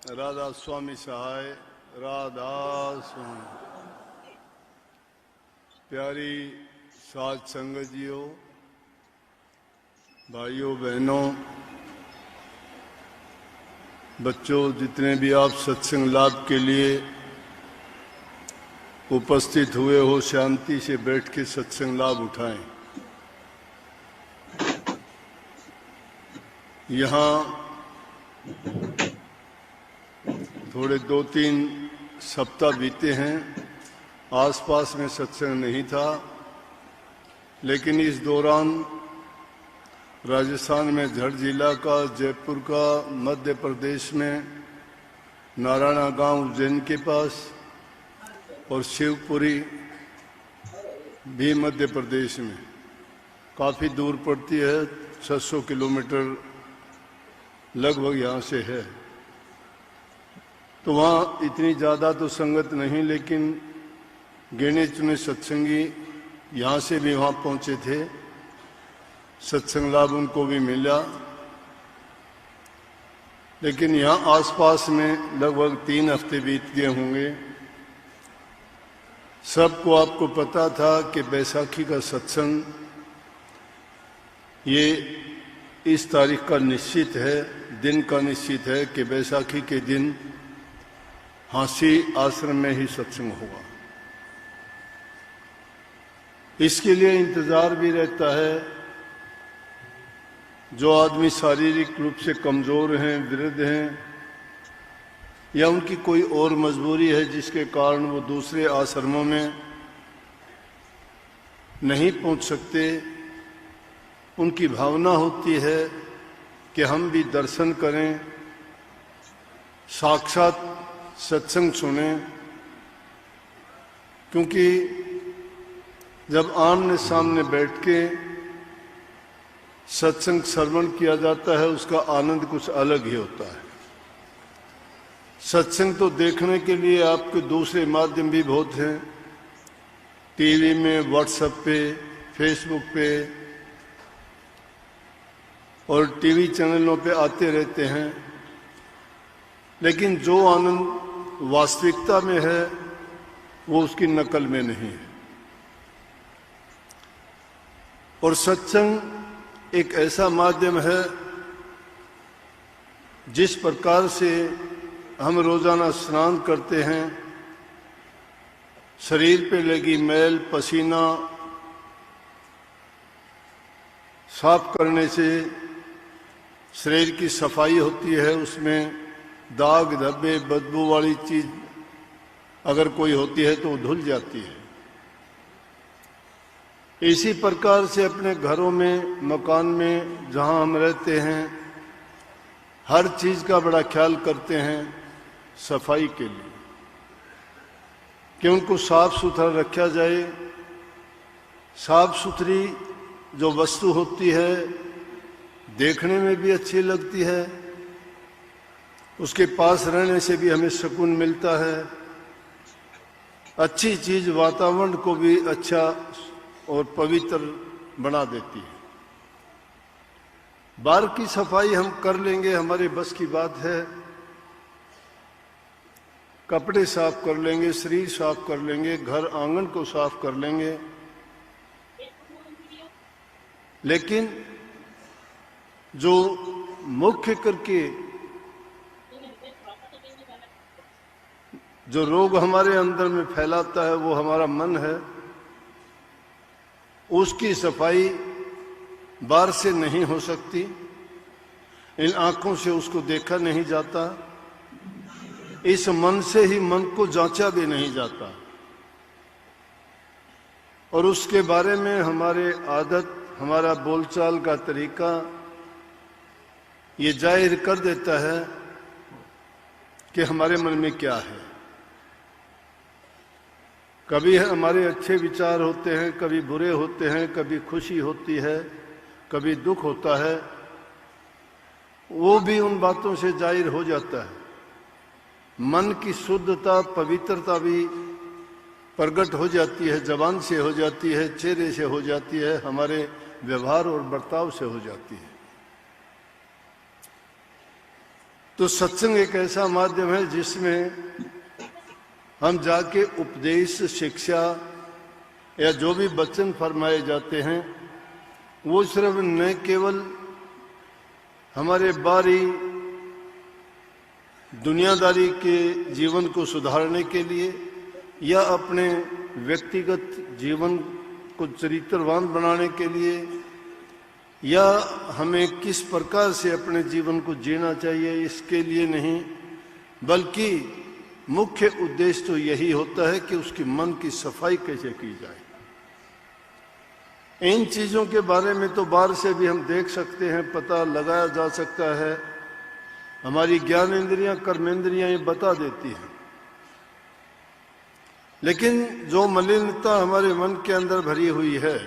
राधा स्वामी सहाय राधा स्वामी। प्यारी साध संगत जियो, भाइयों बहनों, बच्चों, जितने भी आप सत्संग लाभ के लिए उपस्थित हुए हो, शांति से बैठ के सत्संग लाभ उठाएं। यहाँ थोड़े 2-3 सप्ताह बीते हैं, आसपास में सत्संग नहीं था, लेकिन इस दौरान राजस्थान में झट जिला का, जयपुर का, मध्य प्रदेश में नारायणा गांव उज्जैन के पास और शिवपुरी भी मध्य प्रदेश में, काफ़ी दूर पड़ती है, 600 किलोमीटर लगभग यहाँ से है। तो वहाँ इतनी ज़्यादा तो संगत नहीं, लेकिन गिने चुने सत्संगी यहाँ से भी वहाँ पहुँचे थे, सत्संग लाभ उनको भी मिला। लेकिन यहाँ आसपास में लगभग 3 हफ्ते बीत गए होंगे। सबको आपको पता था कि बैसाखी का सत्संग ये इस तारीख का निश्चित है, दिन का निश्चित है कि बैसाखी के दिन हांसी आश्रम में ही सत्संग होगा। इसके लिए इंतजार भी रहता है। जो आदमी शारीरिक रूप से कमजोर हैं, वृद्ध हैं, या उनकी कोई और मजबूरी है जिसके कारण वो दूसरे आश्रमों में नहीं पहुंच सकते, उनकी भावना होती है कि हम भी दर्शन करें, साक्षात सत्संग सुने। क्योंकि जब आमने सामने बैठ के सत्संग श्रवण किया जाता है, उसका आनंद कुछ अलग ही होता है। सत्संग तो देखने के लिए आपके दूसरे माध्यम भी बहुत हैं, टीवी में, व्हाट्सएप पे, फेसबुक पे और टीवी चैनलों पे आते रहते हैं, लेकिन जो आनंद वास्तविकता में है वो उसकी नकल में नहीं है। और सत्संग एक ऐसा माध्यम है जिस प्रकार से हम रोजाना स्नान करते हैं, शरीर पे लगी मैल पसीना साफ करने से शरीर की सफाई होती है, उसमें दाग धब्बे बदबू वाली चीज अगर कोई होती है तो वो धुल जाती है। इसी प्रकार से अपने घरों में, मकान में जहां हम रहते हैं, हर चीज का बड़ा ख्याल करते हैं सफाई के लिए कि उनको साफ सुथरा रखा जाए। साफ सुथरी जो वस्तु होती है देखने में भी अच्छी लगती है, उसके पास रहने से भी हमें सुकून मिलता है। अच्छी चीज वातावरण को भी अच्छा और पवित्र बना देती है। बाहर की सफाई हम कर लेंगे, हमारे बस की बात है, कपड़े साफ कर लेंगे, शरीर साफ कर लेंगे, घर आंगन को साफ कर लेंगे, लेकिन जो मुख्य करके जो रोग हमारे अंदर में फैलाता है वो हमारा मन है। उसकी सफाई बाहर से नहीं हो सकती, इन आंखों से उसको देखा नहीं जाता, इस मन से ही मन को जांचा भी नहीं जाता। और उसके बारे में हमारे आदत, हमारा बोलचाल का तरीका ये जाहिर कर देता है कि हमारे मन में क्या है। कभी हमारे अच्छे विचार होते हैं, कभी बुरे होते हैं, कभी खुशी होती है, कभी दुख होता है, वो भी उन बातों से जाहिर हो जाता है। मन की शुद्धता, पवित्रता भी प्रकट हो जाती है, जबान से हो जाती है, चेहरे से हो जाती है, हमारे व्यवहार और बर्ताव से हो जाती है। तो सत्संग एक ऐसा माध्यम है जिसमें हम जाके उपदेश, शिक्षा या जो भी वचन फरमाए जाते हैं वो सिर्फ न केवल हमारे बाहरी दुनियादारी के जीवन को सुधारने के लिए या अपने व्यक्तिगत जीवन को चरित्रवान बनाने के लिए या हमें किस प्रकार से अपने जीवन को जीना चाहिए इसके लिए नहीं, बल्कि मुख्य उद्देश्य तो यही होता है कि उसकी मन की सफाई कैसे की जाए। इन चीजों के बारे में तो बाहर से भी हम देख सकते हैं, पता लगाया जा सकता है, हमारी ज्ञान इंद्रियां, कर्मेंद्रियां ये बता देती हैं। लेकिन जो मलिनता हमारे मन के अंदर भरी हुई है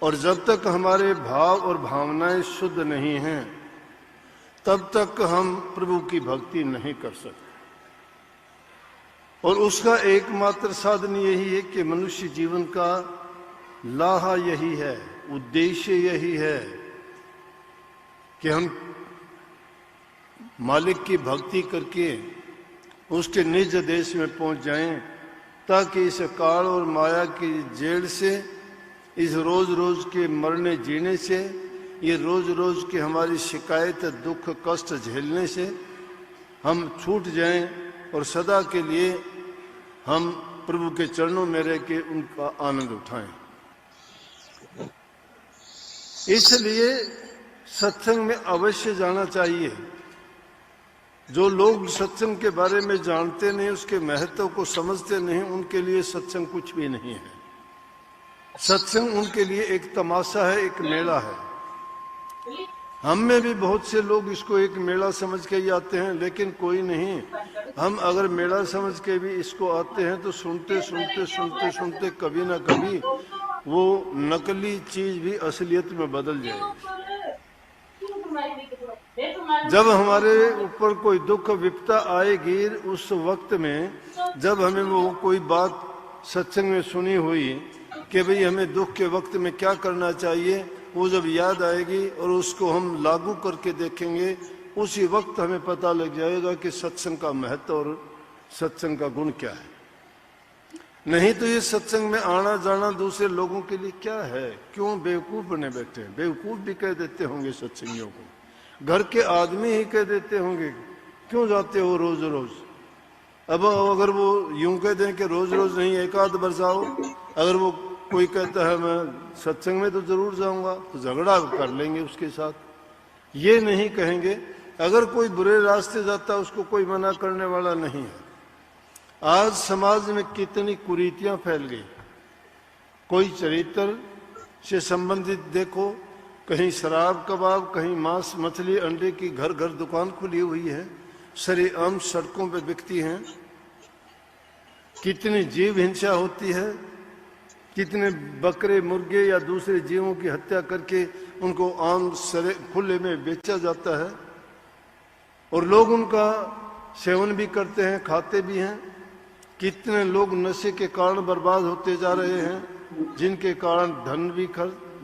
और जब तक हमारे भाव और भावनाएं शुद्ध नहीं हैं तब तक हम प्रभु की भक्ति नहीं कर सकते। और उसका एकमात्र साधन यही है कि मनुष्य जीवन का लाहा यही है, उद्देश्य यही है कि हम मालिक की भक्ति करके उसके निज देश में पहुंच जाएं, ताकि इस काल और माया की जेल से, इस रोज रोज के मरने जीने से, ये रोज रोज की हमारी शिकायत, दुख, कष्ट झेलने से हम छूट जाएं और सदा के लिए हम प्रभु के चरणों में रह के उनका आनंद उठाएं। इसलिए सत्संग में अवश्य जाना चाहिए। जो लोग सत्संग के बारे में जानते नहीं, उसके महत्व को समझते नहीं, उनके लिए सत्संग कुछ भी नहीं है। सत्संग उनके लिए एक तमाशा है, एक मेला है। हम में भी बहुत से लोग इसको एक मेला समझ के ही आते हैं, लेकिन कोई नहीं। हम अगर मेला समझ के भी इसको आते हैं तो सुनते सुनते सुनते सुनते कभी ना कभी वो नकली चीज भी असलियत में बदल जाएगी। जब हमारे ऊपर कोई दुख विपदा आएगी, उस वक्त में जब हमें वो कोई बात सत्संग में सुनी हुई कि भाई हमें दुख के वक्त में क्या करना चाहिए, वो जब याद आएगी और उसको हम लागू करके देखेंगे, उसी वक्त हमें पता लग जाएगा कि सत्संग का महत्व और सत्संग का गुण क्या है। नहीं तो ये सत्संग में आना जाना दूसरे लोगों के लिए क्या है? क्यों बेवकूफ बने बैठे हैं? बेवकूफ भी कह देते होंगे सत्संगियों को, घर के आदमी ही कह देते होंगे, क्यों जाते हो रोज रोज? अब अगर वो यूं कह दें कि रोज रोज नहीं, एक आध बार जाओ, अगर वो कोई कहता है मैं सत्संग में तो जरूर जाऊंगा, तो झगड़ा कर लेंगे उसके साथ। ये नहीं कहेंगे। अगर कोई बुरे रास्ते जाता है उसको कोई मना करने वाला नहीं है। आज समाज में कितनी कुरीतियां फैल गई। कोई चरित्र से संबंधित देखो, कहीं शराब कबाब, कहीं मांस मछली अंडे की घर घर दुकान खुली हुई है, सरेआम सड़कों पे बिकती हैं। कितनी जीव हिंसा होती है, कितने बकरे मुर्गे या दूसरे जीवों की हत्या करके उनको आम खुले में बेचा जाता है और लोग उनका सेवन भी करते हैं, खाते भी हैं। कितने लोग नशे के कारण बर्बाद होते जा रहे हैं, जिनके कारण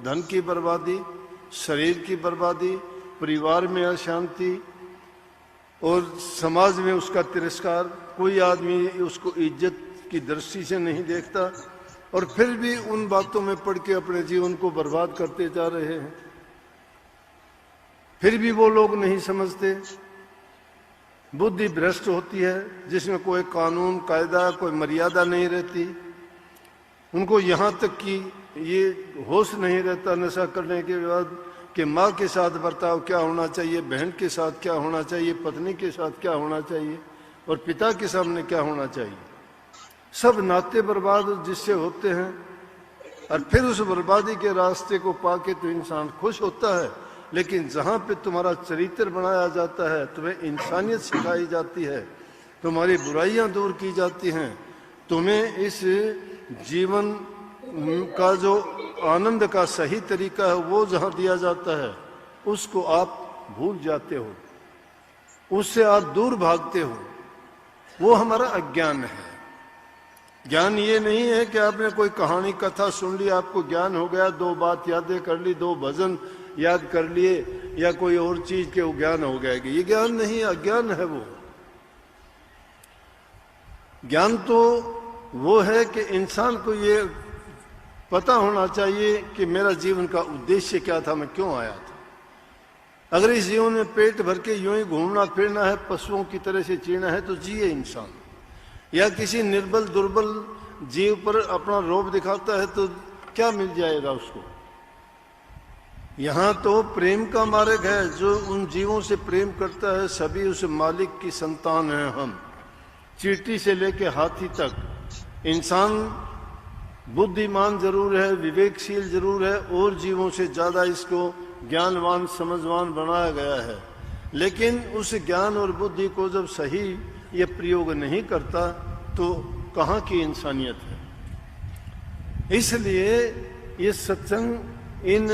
धन की बर्बादी, शरीर की बर्बादी, परिवार में अशांति और समाज में उसका तिरस्कार। कोई आदमी उसको इज्जत की दृष्टि से नहीं देखता और फिर भी उन बातों में पड़ के अपने जीवन को बर्बाद करते जा रहे हैं। फिर भी वो लोग नहीं समझते। बुद्धि भ्रष्ट होती है, जिसमें कोई कानून कायदा, कोई मर्यादा नहीं रहती। उनको यहाँ तक कि ये होश नहीं रहता नशा करने के बाद कि माँ के साथ बर्ताव क्या होना चाहिए, बहन के साथ क्या होना चाहिए, पत्नी के साथ क्या होना चाहिए और पिता के सामने क्या होना चाहिए। सब नाते बर्बाद जिससे होते हैं और फिर उस बर्बादी के रास्ते को पाके तो इंसान खुश होता है। लेकिन जहाँ पे तुम्हारा चरित्र बनाया जाता है, तुम्हें इंसानियत सिखाई जाती है, तुम्हारी बुराइयां दूर की जाती हैं, तुम्हें इस जीवन का जो आनंद का सही तरीका है वो जहाँ दिया जाता है, उसको आप भूल जाते हो, उससे आप दूर भागते हो। वो हमारा अज्ञान है। ज्ञान ये नहीं है कि आपने कोई कहानी कथा सुन ली, आपको ज्ञान हो गया, दो बात यादें कर ली, दो भजन याद कर लिए या कोई और चीज के वो ज्ञान हो गया। ये ज्ञान नहीं, अज्ञान है वो। ज्ञान तो वो है कि इंसान को ये पता होना चाहिए कि मेरा जीवन का उद्देश्य क्या था, मैं क्यों आया था। अगर इस जीवन में पेट भर के यूं ही घूमना फिरना है, पशुओं की तरह से जीना है, तो जिए इंसान। या किसी निर्बल दुर्बल जीव पर अपना रोब दिखाता है तो क्या मिल जाएगा उसको। यहाँ तो प्रेम का मार्ग है। जो उन जीवों से प्रेम करता है सभी उस मालिक की संतान हैं हम। चींटी से लेके हाथी तक इंसान बुद्धिमान जरूर है, विवेकशील जरूर है, और जीवों से ज्यादा इसको ज्ञानवान समझवान बनाया गया है। लेकिन उस ज्ञान और बुद्धि को जब सही ये प्रयोग नहीं करता तो कहाँ की इंसानियत है। इसलिए ये सत्संग इन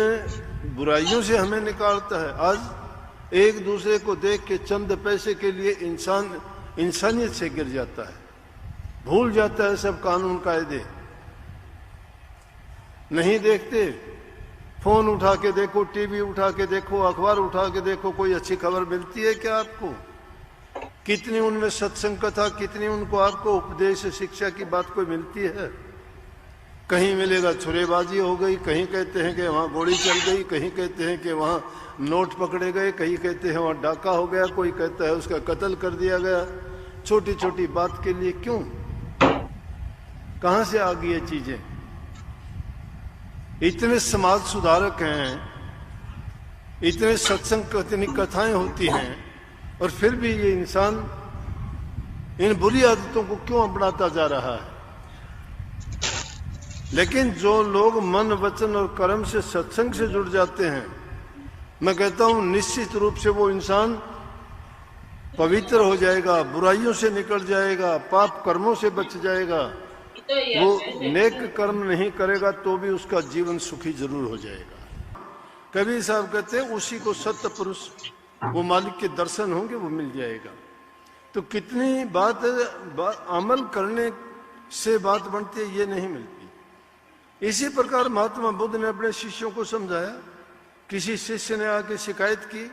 बुराइयों से हमें निकालता है। आज एक दूसरे को देख के चंद पैसे के लिए इंसान इंसानियत से गिर जाता है, भूल जाता है सब कानून कायदे, नहीं देखते। फोन उठा के देखो, टीवी उठा के देखो, अखबार उठा के देखो, कोई अच्छी खबर मिलती है क्या आपको? कितनी उनमें सत्संग कथा, कितनी उनको आपको उपदेश शिक्षा की बात कोई मिलती है? कहीं मिलेगा छुरेबाजी हो गई, कहीं कहते हैं कि वहां गोली चल गई, कहीं कहते हैं कि वहां नोट पकड़े गए, कहीं कहते हैं वहां डाका हो गया, कोई कहता है उसका कत्ल कर दिया गया। छोटी छोटी बात के लिए क्यों? कहां से आ गई ये चीजें? इतने समाज सुधारक हैं, इतने सत्संग इतनी कथाएं होती हैं, और फिर भी ये इंसान इन बुरी आदतों को क्यों अपनाता जा रहा है? लेकिन जो लोग मन वचन और कर्म से सत्संग से जुड़ जाते हैं, मैं कहता हूं निश्चित रूप से वो इंसान पवित्र हो जाएगा, बुराइयों से निकल जाएगा, पाप कर्मों से बच जाएगा। वो नेक कर्म नहीं करेगा तो भी उसका जीवन सुखी जरूर हो जाएगा। कबीर साहब कहते हैं उसी को सत्य पुरुष, वो मालिक के दर्शन होंगे, वो मिल जाएगा। तो कितनी बात अमल करने से बात बनती है, ये नहीं मिलती। इसी प्रकार महात्मा बुद्ध ने अपने शिष्यों को समझाया। किसी शिष्य ने आके शिकायत की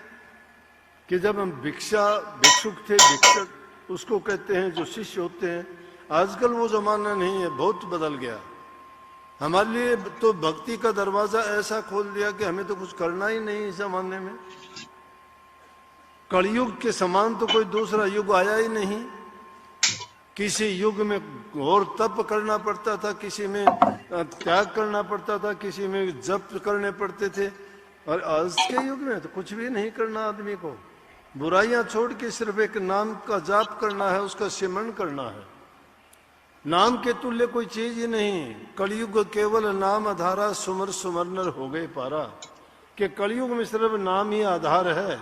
कि जब हम भिक्षुक थे, भिक्षक उसको कहते हैं जो शिष्य होते हैं। आजकल वो जमाना नहीं है, बहुत बदल गया। हमारे लिए तो भक्ति का दरवाजा ऐसा खोल दिया कि हमें तो कुछ करना ही नहीं इस जमाने में। कलयुग के समान तो कोई दूसरा युग आया ही नहीं। किसी युग में और तप करना पड़ता था, किसी में त्याग करना पड़ता था, किसी में जप करने पड़ते थे, और आज के युग में तो कुछ भी नहीं करना आदमी को। बुराइयां छोड़ के सिर्फ एक नाम का जाप करना है, उसका सिमरण करना है। नाम के तुल्य कोई चीज ही नहीं। कलयुग केवल नाम आधारा, सुमर सुमरनर हो गए पारा। कि कलयुग में सिर्फ नाम ही आधार है,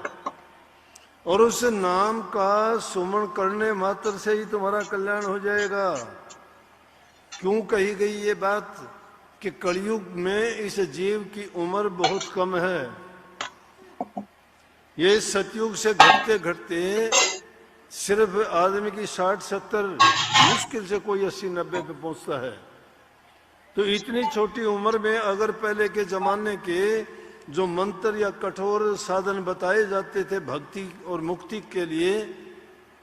और उस नाम का सुमरण करने मात्र से ही तुम्हारा कल्याण हो जाएगा। क्यों कही गई ये बात कि कलयुग में इस जीव की उम्र बहुत कम है। ये सतयुग से घटते घटते सिर्फ आदमी की 60-70, मुश्किल से कोई 80-90 पे पहुंचता है। तो इतनी छोटी उम्र में अगर पहले के जमाने के जो मंत्र या कठोर साधन बताए जाते थे भक्ति और मुक्ति के लिए,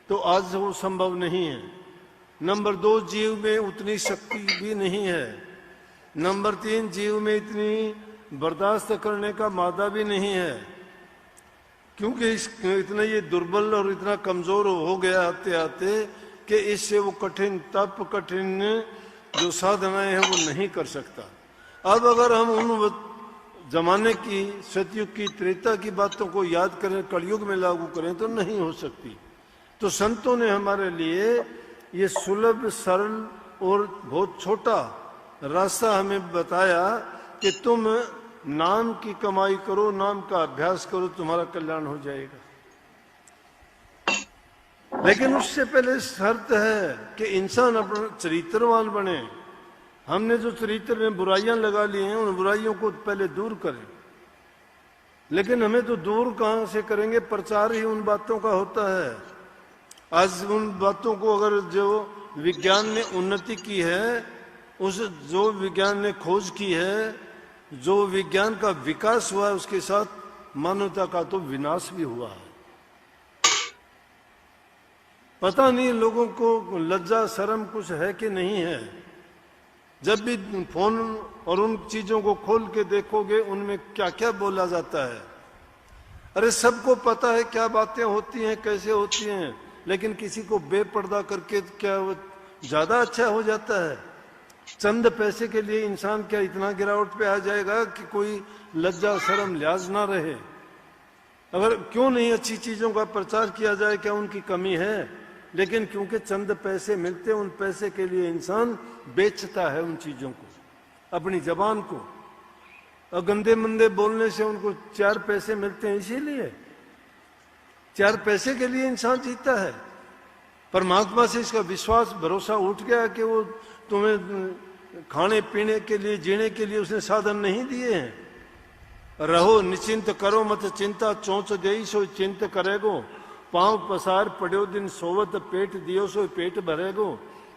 तो आज वो संभव नहीं है। नंबर 2, जीव में उतनी शक्ति भी नहीं है। नंबर 3, जीव में इतनी बर्दाश्त करने का मादा भी नहीं है, क्योंकि इतना ये दुर्बल और इतना कमजोर हो गया आते आते कि इससे वो कठिन तप, कठिन जो साधनाएं हैं वो नहीं कर सकता। अब अगर हम उन जमाने की, सतयुग की, त्रेता की बातों को याद करें, कलयुग में लागू करें तो नहीं हो सकती। तो संतों ने हमारे लिए ये सुलभ, सरल और बहुत छोटा रास्ता हमें बताया कि तुम नाम की कमाई करो, नाम का अभ्यास करो, तुम्हारा कल्याण हो जाएगा। लेकिन उससे पहले शर्त है कि इंसान अपना चरित्रवान बने। हमने जो चरित्र में बुराइयां लगा ली हैं, उन बुराइयों को पहले दूर करें। लेकिन हमें तो दूर कहां से करेंगे? प्रचार ही उन बातों का होता है। आज उन बातों को अगर जो विज्ञान ने उन्नति की है, उस जो विज्ञान ने खोज की है, जो विज्ञान का विकास हुआ है, उसके साथ मानवता का तो विनाश भी हुआ है। पता नहीं लोगों को लज्जा शर्म कुछ है कि नहीं है। जब भी फोन और उन चीजों को खोल के देखोगे उनमें क्या क्या बोला जाता है। अरे सबको पता है क्या बातें होती हैं, कैसे होती हैं, लेकिन किसी को बेपर्दा करके क्या वो ज्यादा अच्छा हो जाता है। चंद पैसे के लिए इंसान क्या इतना गिरावट पे आ जाएगा कि कोई लज्जा शर्म लिहाज ना रहे। अगर क्यों नहीं अच्छी चीजों का प्रचार किया जाए, क्या उनकी कमी है? लेकिन क्योंकि चंद पैसे मिलते हैं, उन पैसे के लिए इंसान बेचता है उन चीजों को, अपनी जबान को। और गंदे मंदे बोलने से उनको 4 पैसे मिलते हैं, इसीलिए 4 पैसे के लिए इंसान जीता है। परमात्मा से इसका विश्वास भरोसा उठ गया कि वो तुम्हें खाने पीने के लिए जीने के लिए उसने साधन नहीं दिए हैं। रहो निश्चिंत करो मत चिंता, चोंच देई सो चिंत करेगो, पांव पसार पड़ो दिन सोवत, पेट दियो सो पेट भरेगो,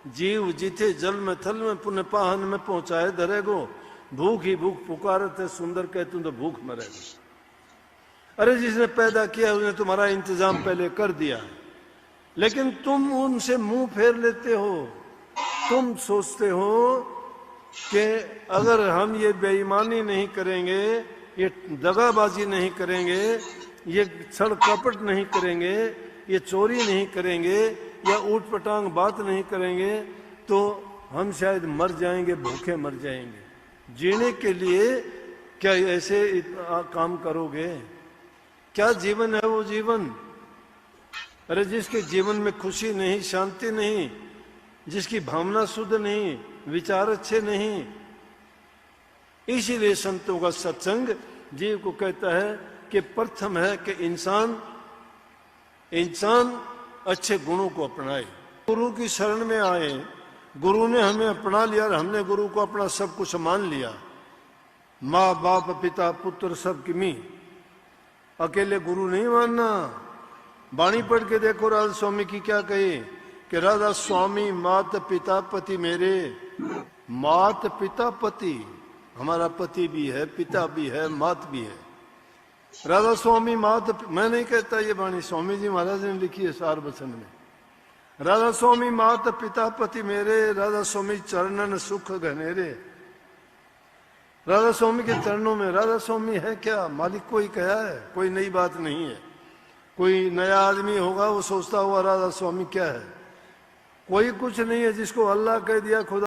जीव जीते जल में थल में पुण्य पाहन में पहुंचाए धरेगो, भूख ही भूख पुकारत है सुंदर कह तुम तो भूख मरेगो। अरे जिसने पैदा किया उसने तुम्हारा इंतजाम पहले कर दिया, लेकिन तुम उनसे मुंह फेर लेते हो। तुम सोचते हो कि अगर हम ये बेईमानी नहीं करेंगे, ये दगाबाजी नहीं करेंगे, ये छल कपट नहीं करेंगे, ये चोरी नहीं करेंगे, या ऊट पटांग बात नहीं करेंगे, तो हम शायद मर जाएंगे, भूखे मर जाएंगे। जीने के लिए क्या ऐसे काम करोगे? क्या जीवन है वो जीवन? अरे जिसके जीवन में खुशी नहीं, शांति नहीं, जिसकी भावना शुद्ध नहीं, विचार अच्छे नहीं, इसीलिए संतों का सत्संग जीव को कहता है कि प्रथम है कि इंसान अच्छे गुणों को अपनाए, गुरु की शरण में आए। गुरु ने हमें अपना लिया और हमने गुरु को अपना सब कुछ मान लिया। माँ बाप पिता पुत्र सब किमी, अकेले गुरु नहीं मानना। वाणी पढ़ के देखो राधा स्वामी की क्या कही कि राधा स्वामी मात पिता पति मेरे। मात पिता पति, हमारा पति भी है, पिता भी है, मात भी है। राधा स्वामी मात, मैं नहीं कहता ये वाणी, स्वामी जी महाराज ने लिखी है सार वचन में। राधा स्वामी मात पिता पति मेरे, राधा स्वामी चरणन सुख घनेरे। राधा स्वामी के चरणों में राधा स्वामी है क्या? मालिक को ही कहा है, कोई नई बात नहीं है। कोई नया आदमी होगा वो सोचता हुआ राधा स्वामी क्या है? कोई कुछ नहीं है। जिसको अल्लाह कह दिया, खुदा